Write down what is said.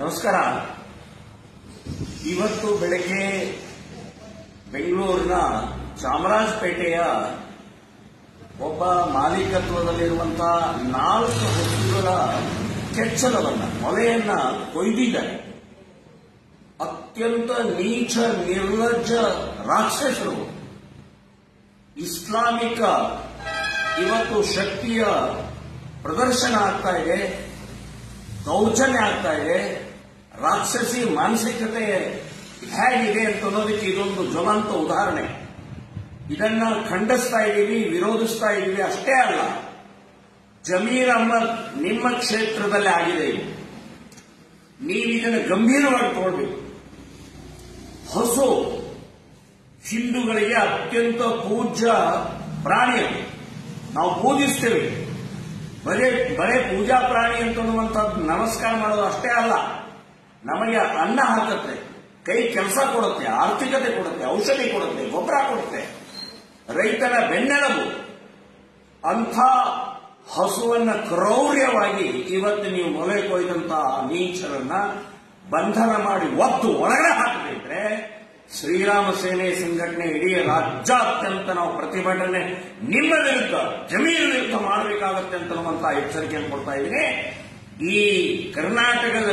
ನಮಸ್ಕಾರ. ಇವತ್ತು ಬೆಳಗ್ಗೆ ಬೆಂಗಳೂರಿನ ಚಾಮರಾಜಪೇಟೆಯ ಒಬ್ಬ ಮಾಲೀಕತ್ವದಲ್ಲಿರುವಂತಹ 4 ಹಸುಗಳ ಕೆಚ್ಚಲವನ್ನ ಮೊಲೆಯನ್ನ ಕೊಯ್ದಿದ್ದಾರೆ. ಅತ್ಯಂತ ನೀಚ ನಿರ್ಲಜ್ಜ ರಾಕ್ಷಸರು. ಇಸ್ಲಾಮಿಕ ಇವತ್ತು ಶಕ್ತಿಯ ಪ್ರದರ್ಶನ ಆಗ್ತಾ ಇದೆ, ದೌರ್ಜನ್ಯ ಆಗ್ತಾ ಇದೆ. ರಾಕ್ಷಸಿ ಮಾನಸಿಕತೆ ಹೇಗಿದೆ ಅಂತ ಅನ್ನೋದಕ್ಕೆ ಇದೊಂದು ಜ್ವಲಂತ ಉದಾಹರಣೆ. ಇದನ್ನ ಖಂಡಿಸ್ತಾ ಇದ್ದೀವಿ, ವಿರೋಧಿಸ್ತಾ ಇದ್ದೀವಿ. ಅಷ್ಟೇ ಅಲ್ಲ, ಜಮೀರ್ ಅಹ್ಮದ್ ನಿಮ್ಮ ಕ್ಷೇತ್ರದಲ್ಲಿ ಆಗಿದೆ. ನೀವು ಇದನ್ನು ಗಂಭೀರವಾಗಿ ತಗೊಳ್ಬೇಕು. ಹಸು ಹಿಂದೂಗಳಿಗೆ ಅತ್ಯಂತ ಪೂಜ್ಯ ಪ್ರಾಣಿ. ಅದು ನಾವು ಪೂಜಿಸ್ತೇವೆ. ಬರೇ ಪೂಜಾ ಪ್ರಾಣಿ ಅಂತನ್ನುವಂಥದ್ದು ನಮಸ್ಕಾರ ಮಾಡೋದು ಅಷ್ಟೇ ಅಲ್ಲ, ನಮಗೆ ಅನ್ನ ಹಾಕುತ್ತೆ, ಕೈ ಕೆಲಸ ಕೊಡುತ್ತೆ, ಆರ್ಥಿಕತೆ ಕೊಡುತ್ತೆ, ಔಷಧಿ ಕೊಡುತ್ತೆ, ಗೊಬ್ಬರ ಕೊಡುತ್ತೆ, ರೈತನ ಬೆನ್ನೆಲುಬು. ಅಂಥ ಹಸುವನ್ನ ಕ್ರೌರ್ಯವಾಗಿ ಇವತ್ತು ನೀವು ಮೊಲೆ ಕೊಯ್ದಂತಹ ನೀಚರನ್ನ ಬಂಧನ ಮಾಡಿ ಒತ್ತು ಒಳಗಡೆ ಹಾಕದಿದ್ರೆ ಶ್ರೀರಾಮ ಸೇನೆ ಸಂಘಟನೆ ಇಡೀ ರಾಜ್ಯಾದ್ಯಂತ ನಾವು ಪ್ರತಿಭಟನೆ ನಿಮ್ಮ ವಿರುದ್ಧ, ಜಮೀರ್ ವಿರುದ್ಧ ಮಾಡಬೇಕಾಗತ್ತೆ ಅಂತನ್ನುವಂತಹ ಎಚ್ಚರಿಕೆಯನ್ನು ಕೊಡ್ತಾ ಇದ್ದೀನಿ. ಈ ಕರ್ನಾಟಕದ